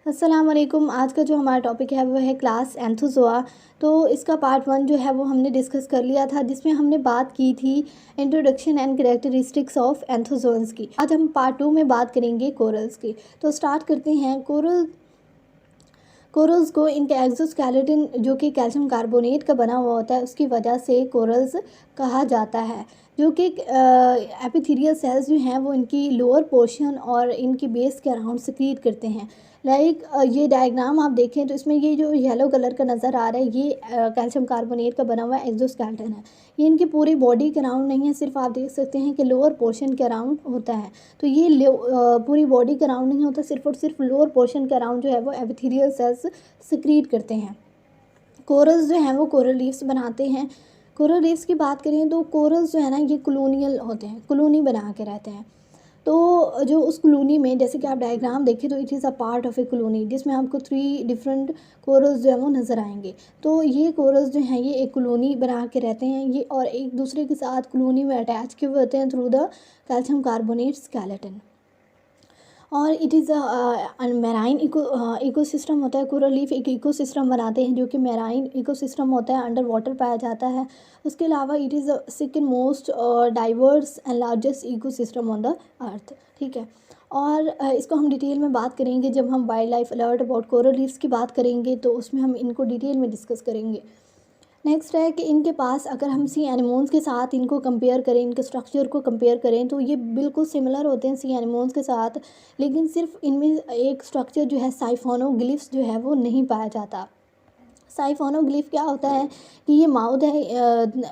अस्सलाम वालेकुम। आज का जो हमारा टॉपिक है वो है क्लास एंथोज़ोआ। तो इसका पार्ट 1 जो है वो हमने डिस्कस कर लिया था, जिसमें हमने बात की थी इंट्रोडक्शन एंड कैरेक्टरिस्टिक्स ऑफ एंथोज़ोन्स की। आज हम पार्ट 2 में बात करेंगे कोरल्स की। तो स्टार्ट करते हैं। कोरल्स को इनके एक्सोस्केलेटन जो कि कैल्शियम कार्बोनेट का बना हुआ होता है, उसकी वजह से कोरल्स कहा जाता है। जो कि एपिथेलियल सेल्स जो हैं वो इनकी लोअर पोर्शन और इनकी बेस के अराउंड सिक्रीट करते हैं। ये डायग्राम आप देखें तो इसमें ये जो येलो कलर का नज़र आ रहा है, ये कैल्शियम कार्बोनेट का बना हुआ एक्सोस्केलेटन है। ये इनकी पूरी बॉडी के अराउंड नहीं है, सिर्फ आप देख सकते हैं कि लोअर पोर्शन के अराउंड होता है। तो ये पूरी बॉडी के अराउंड नहीं होता, सिर्फ और सिर्फ लोअर पोर्शन के अराउंड जो है वो एपिथेलियल सेल्स सिक्रीट करते हैं। कोरल्स जो हैं वो कोरल रीफ्स बनाते हैं। कोरल रीफ्स की बात करें तो कोरल्स जो है ना, ये कॉलोनियल होते हैं, कॉलोनी बना के रहते हैं। तो जो उस कॉलोनी में, जैसे कि आप डायग्राम देखें तो it is a part of A colony, जिसमें आपको 3 डिफरेंट कोरल्स जो है वो नज़र आएंगे। तो ये कोरल्स जो हैं ये एक कॉलोनी बना के रहते हैं, ये और एक दूसरे के साथ कॉलोनी में अटैच किए हुए होते हैं through the calcium carbonate skeleton. और इट इज़ मैराइन इकोसिस्टम होता है। कोरल लीफ एक इकोसिस्टम बनाते हैं जो कि मैराइन इकोसिस्टम होता है, अंडर वाटर पाया जाता है। उसके अलावा it is second most diverse and largest ecosystem on the earth. ठीक है। और इसको हम डिटेल में बात करेंगे जब हम wild life alert about coral reefs की बात करेंगे, तो उसमें हम इनको डिटेल में डिस्कस करेंगे। नेक्स्ट है कि इनके पास अगर हम सी एनिमोन्स के साथ इनको कंपेयर करें, इनके स्ट्रक्चर को कंपेयर करें, तो ये बिल्कुल सिमिलर होते हैं सी एनिमोन्स के साथ। लेकिन सिर्फ इनमें एक स्ट्रक्चर जो है साइफोनोग्लिफ्स जो है वो नहीं पाया जाता। साइफोनोग्लिफ क्या होता है कि ये माउथ है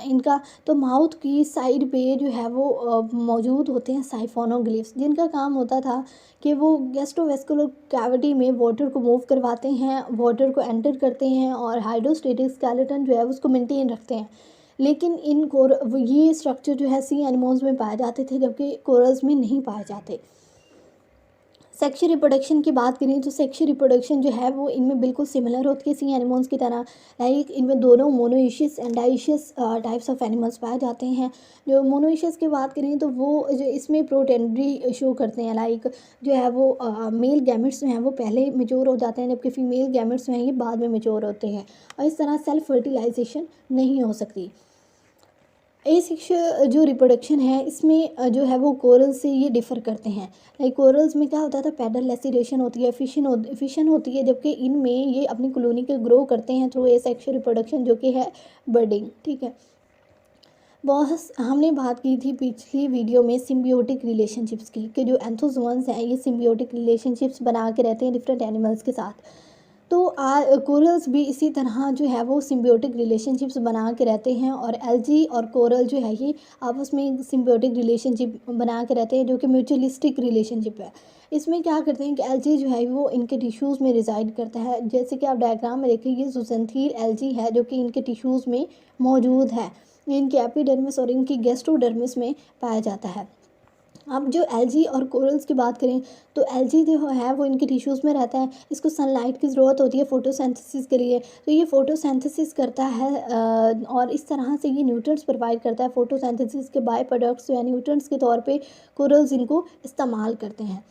इनका, तो माउथ की साइड पे जो है वो मौजूद होते हैं साइफोनोग्लिफ्स, जिनका काम होता था कि वो गैस्ट्रोवेस्कुलर कैविटी में वाटर को मूव करवाते हैं, वाटर को एंटर करते हैं और हाइड्रोस्टेटिक स्केलेटन जो है उसको मेंटेन रखते हैं। लेकिन ये स्ट्रक्चर जो है सी एनिमल्स में पाए जाते थे, जबकि कोरल्स में नहीं पाए जाते। सेक्शुअल रिप्रोडक्शन की बात करें तो सेक्शुअल रिप्रोडक्शन जो है वो इनमें बिल्कुल सिमिलर होती है सी एनिमल्स की तरह। लाइक इनमें दोनों monoecious and dioecious types of animals पाए जाते हैं। जो मोनोइशियस की बात करें तो वो जो इसमें प्रोटेंड्री शो करते हैं, लाइक जो है वो मेल गैमेट्स जो हैं वो पहले मेच्योर हो जाते हैं, जबकि फीमेल गैमेट्स जो हैं ये बाद में मेच्योर होते हैं। और इस तरह सेल्फ फर्टिलाइजेशन नहीं हो सकती। एसेक्सुअल जो रिप्रोडक्शन है इसमें जो है वो कोरल से ये डिफ़र करते हैं। लाइक कोरल्स में क्या होता था, पैडल लेसिडेशन होती है, फिशन होती है, जबकि इनमें ये अपनी कॉलोनी के ग्रो करते हैं थ्रू एसेक्सुअल रिप्रोडक्शन जो कि है बर्डिंग। ठीक है। बहुत हमने बात की थी पिछली वीडियो में सिम्बियोटिक रिलेशनशिप्स की, कि जो एंथोजोन्स हैं ये सिम्बियोटिक रिलेशनशिप्स बना के रहते हैं डिफरेंट एनिमल्स के साथ। तो कोरल्स भी इसी तरह जो है वो सिम्बियोटिक रिलेशनशिप्स बना के रहते हैं, और एल्गी और कोरल जो है ये आपस में सिम्बियोटिक रिलेशनशिप बना के रहते हैं, जो कि म्यूचुअलिस्टिक रिलेशनशिप है। इसमें क्या करते हैं कि एल्गी जो है वो इनके टिश्यूज़ में रिजाइड करता है। जैसे कि आप डायग्राम में देखें, ये ज़ूसेंथील एल्गी है जो कि इनके टिश्यूज़ में मौजूद है। इनके एपिडर्मिस और इनकी गैस्ट्रोडर्मिस में पाया जाता है। अब जो एल्गी और कोरल्स की बात करें तो एल्गी जो है वो इनके टिश्यूज़ में रहता है। इसको सनलाइट की ज़रूरत होती है फोटोसिंथेसिस के लिए, तो ये फोटोसिंथेसिस करता है और इस तरह से ये न्यूट्रिएंट्स प्रोवाइड करता है। फोटोसिंथेसिस के बाय प्रोडक्ट्स जो है न्यूट्रिएंट्स के तौर पे कोरल्स इनको इस्तेमाल करते हैं।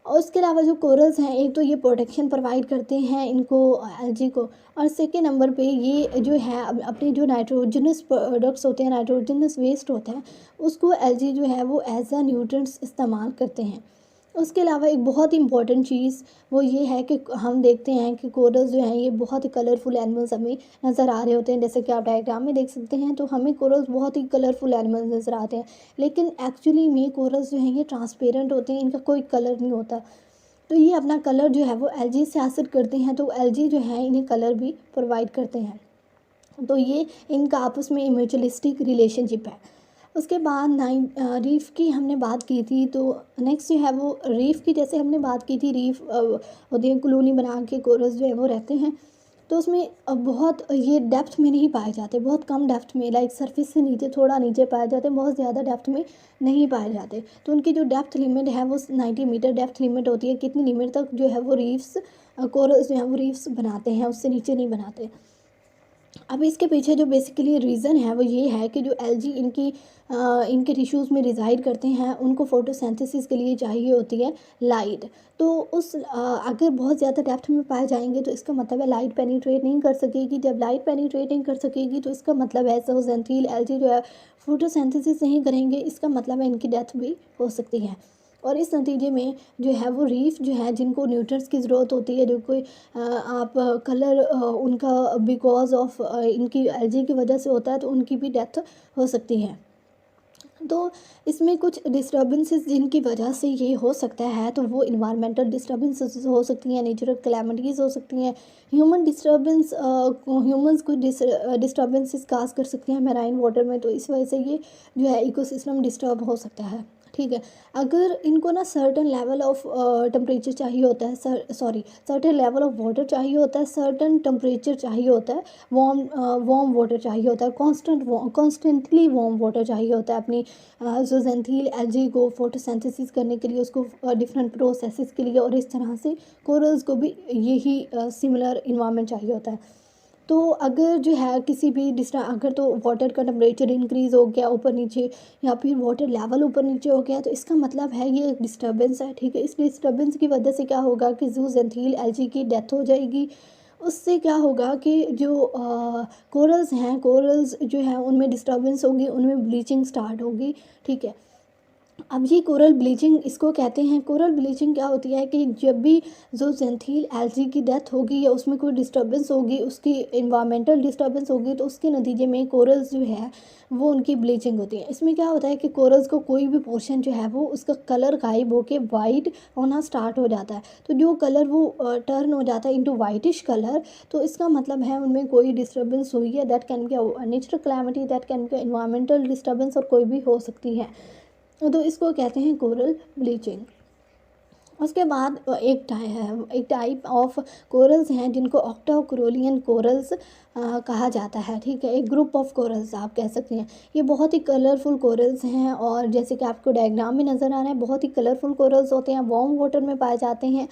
और उसके अलावा जो कोरल्स हैं, एक तो ये प्रोटेक्शन प्रोवाइड करते हैं इनको, एल्गी को, और सेकेंड नंबर पे ये जो है अपने जो नाइट्रोजनस प्रोडक्ट्स होते हैं, नाइट्रोजनस वेस्ट होता है, उसको एल्गी जो है वो एज अ न्यूट्रिएंट्स इस्तेमाल करते हैं। उसके अलावा एक बहुत ही इंपॉर्टेंट चीज़ वो ये है कि हम देखते हैं कि कोरल्स जो हैं ये बहुत ही कलरफुल एनिमल्स हमें नज़र आ रहे होते हैं। जैसे कि आप डायग्राम में देख सकते हैं, तो हमें कोरल्स बहुत ही कलरफुल एनिमल्स नज़र आते हैं, लेकिन एक्चुअली में कोरल्स जो हैं ये ट्रांसपेरेंट होते हैं, इनका कोई कलर नहीं होता। तो ये अपना कलर जो है वो एल्गी से हासिल करते हैं, तो एल्गी जो है इन्हें कलर भी प्रोवाइड करते हैं। तो ये इनका आपस में म्यूचुअलिस्टिक रिलेशनशिप है। उसके बाद रीफ़ की हमने बात की थी, तो नेक्स्ट जो है वो रीफ़ की, जैसे हमने बात की थी रीफ़ होती है कॉलोनी बना के कोरल्स जो है वो रहते हैं। तो उसमें बहुत ये डेप्थ में नहीं पाए जाते, बहुत कम डेप्थ में, लाइक सरफेस से नीचे थोड़ा नीचे पाए जाते हैं, बहुत ज़्यादा डेप्थ में नहीं पाए जाते। तो उनकी जो डेप्थ लिमिट है वो 90 मीटर डेप्थ लिमिट होती है, कितनी लिमिट तक जो है वो रीफ्स कोरल्स जो है वो रीफ्स बनाते हैं, उससे नीचे नहीं बनाते। अब इसके पीछे जो बेसिकली रीज़न है वो ये है कि जो एलगी इनके टिश्यूज़ में रिज़ाइड करते हैं, उनको फ़ोटोसिंथेसिस के लिए चाहिए होती है लाइट। तो अगर बहुत ज़्यादा डेप्थ में पाए जाएँगे तो इसका मतलब है लाइट पेनिट्रेट नहीं कर सकेगी। जब लाइट पेनिट्रेट नहीं कर सकेगी तो इसका मतलब है ज़ूसेंथिल एल्गी जो है फ़ोटोसिंथेसिस नहीं करेंगे, इसका मतलब है इनकी डेथ भी हो सकती है। और इस नतीजे में जो है वो रीफ जो है जिनको न्यूट्रिएंट्स की ज़रूरत होती है, जो कोई आप कलर उनका बिकॉज़ ऑफ इनकी एलर्जी की वजह से होता है, तो उनकी भी डेथ हो सकती है। तो इसमें कुछ डिस्टर्बेंसेस जिनकी वजह से ये हो सकता है, तो वो इन्वायरमेंटल डिस्टर्बेंसेस हो सकती हैं, नेचुरल कैलामिटीज़ हो सकती हैं, ह्यूमंस को डिस्टर्बेंसेस काज कर सकते हैं मैराइन वाटर में, तो इस वजह से ये जो है इकोसिस्टम डिस्टर्ब हो सकता है। ठीक है, अगर इनको ना सर्टेन लेवल ऑफ टेम्परेचर चाहिए होता है, सर्टेन लेवल ऑफ वाटर चाहिए होता है, सर्टेन टेम्परेचर चाहिए होता है, वार्म वाटर चाहिए होता है, कॉन्स्टेंटली वार्म वाटर चाहिए होता है अपनी ज़ूसेंथिल एल्गी को फोटोसिंथेसिस करने के लिए, उसको डिफरेंट प्रोसेसेस के लिए, और इस तरह से कोरल्स को भी यही सिमिलर इन्वायरमेंट चाहिए होता है। तो अगर जो है किसी भी अगर तो वाटर का टेम्परेचर इंक्रीज़ हो गया ऊपर नीचे, या फिर वाटर लेवल ऊपर नीचे हो गया, तो इसका मतलब है ये एक डिस्टर्बेंस है। ठीक है, इस डिस्टर्बेंस की वजह से क्या होगा कि ज़ूसेंथिल एल्गी की डेथ हो जाएगी। उससे क्या होगा कि जो कोरल्स जो हैं उनमें डिस्टर्बेंस होगी, उनमें ब्लीचिंग स्टार्ट होगी। ठीक है, अब ये कोरल ब्लीचिंग इसको कहते हैं। कोरल ब्लीचिंग क्या होती है कि जब भी ज़ूसेंथिल एल्गी की डेथ होगी या उसमें कोई डिस्टर्बेंस होगी, उसकी इन्वायरमेंटल डिस्टर्बेंस होगी, तो उसके नतीजे में कोरल्स जो है वो उनकी ब्लीचिंग होती है। इसमें क्या होता है कि कोरल्स को कोई भी पोर्शन जो है वो उसका कलर गायब होके वाइट होना स्टार्ट हो जाता है। तो जो कलर वो टर्न हो जाता है इनटू वाइटिश कलर, तो इसका मतलब है उनमें कोई डिस्टर्बेंस हुई है। That can be natural calamity, that can be environmental disturbance, और कोई भी हो सकती है। तो इसको कहते हैं कोरल ब्लीचिंग। उसके बाद एक टाइप ऑफ कोरल्स हैं जिनको ऑक्टाकोरोलियन कोरल्स कहा जाता है। ठीक है, एक ग्रुप ऑफ कोरल्स आप कह सकते हैं। ये बहुत ही कलरफुल कोरल्स हैं, और जैसे कि आपको डायग्राम में नज़र आ रहा है, बहुत ही कलरफुल कोरल्स होते हैं, वार्म वाटर में पाए जाते हैं।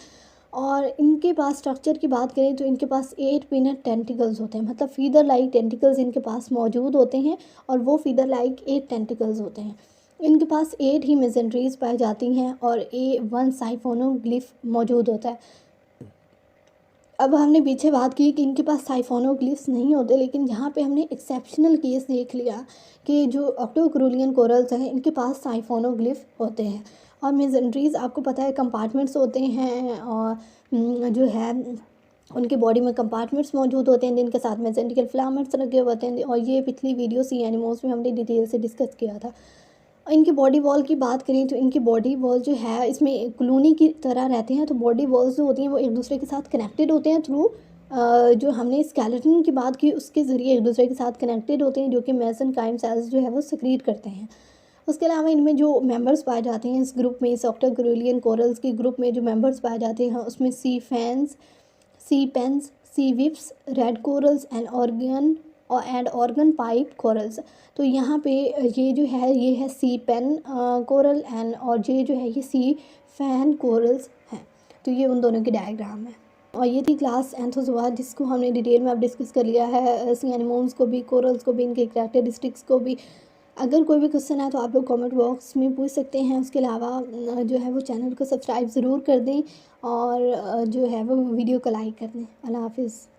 और इनके पास स्ट्रक्चर की बात करें तो इनके पास 8 पिनट टेंटिकल्स होते हैं, मतलब फीदर लाइक टेंटिकल्स इनके पास मौजूद होते हैं, और वो फीदर लाइक 8 टेंटिकल्स होते हैं। इनके पास 8 ही मेसेंट्रीज पाई जाती हैं, और 1 साइफोनोग्लिफ मौजूद होता है। अब हमने पीछे बात की कि इनके पास साइफोनोग्लिफ्स नहीं होते, लेकिन यहाँ पे हमने एक्सेप्शनल केस देख लिया कि जो ऑक्टोकोरुलियन कोरल्स हैं इनके पास साइफोनोग्लिफ होते हैं। और मेसेंट्रीज आपको पता है कंपार्टमेंट्स होते हैं, और जो है उनके बॉडी में कंपार्टमेंट्स मौजूद होते हैं जिनके साथ मेसेंटिकल फिलामेंट्स लगे होते हैं, और ये पिछली वीडियो सी एनिमल्स में हमने डिटेल से डिस्कस किया था। इनकी बॉडी वॉल की बात करें तो इनकी बॉडी वॉल जो है इसमें कॉलोनी की तरह रहते हैं। तो बॉडी वॉल्स जो होती हैं वो एक दूसरे के साथ कनेक्टेड होते हैं थ्रू जो हमने स्केलेटन की बात की उसके ज़रिए एक दूसरे के साथ कनेक्टेड होते हैं, जो कि मेसेनकाइम सेल्स जो है वो सेक्रीट करते हैं। उसके अलावा इनमें जो मेंबर्स पाए जाते हैं इस ग्रुप में, इस ऑक्टाकोरुलियन कोरल्स के ग्रुप में जो मेंबर्स पाए जाते हैं उसमें sea pens, sea whips, red corals and organ pipe corals. तो यहाँ पे ये है सी पेन कोरल एंड, और ये जो है ये सी फैन कोरल्स हैं। तो ये उन दोनों की डायग्राम है। और ये थी क्लास एंथोजोआ जिसको हमने डिटेल में अब डिस्कस कर लिया है, सी एनिमल्स को भी, कोरल्स को भी, इनके कैरेक्टरिस्टिक्स को भी। अगर कोई भी क्वेश्चन है तो आप लोग कमेंट बॉक्स में पूछ सकते हैं। उसके अलावा जो है वो चैनल को सब्सक्राइब ज़रूर कर दें, और जो है वो वीडियो को लाइक कर दें। अल्लाह हाफिज़।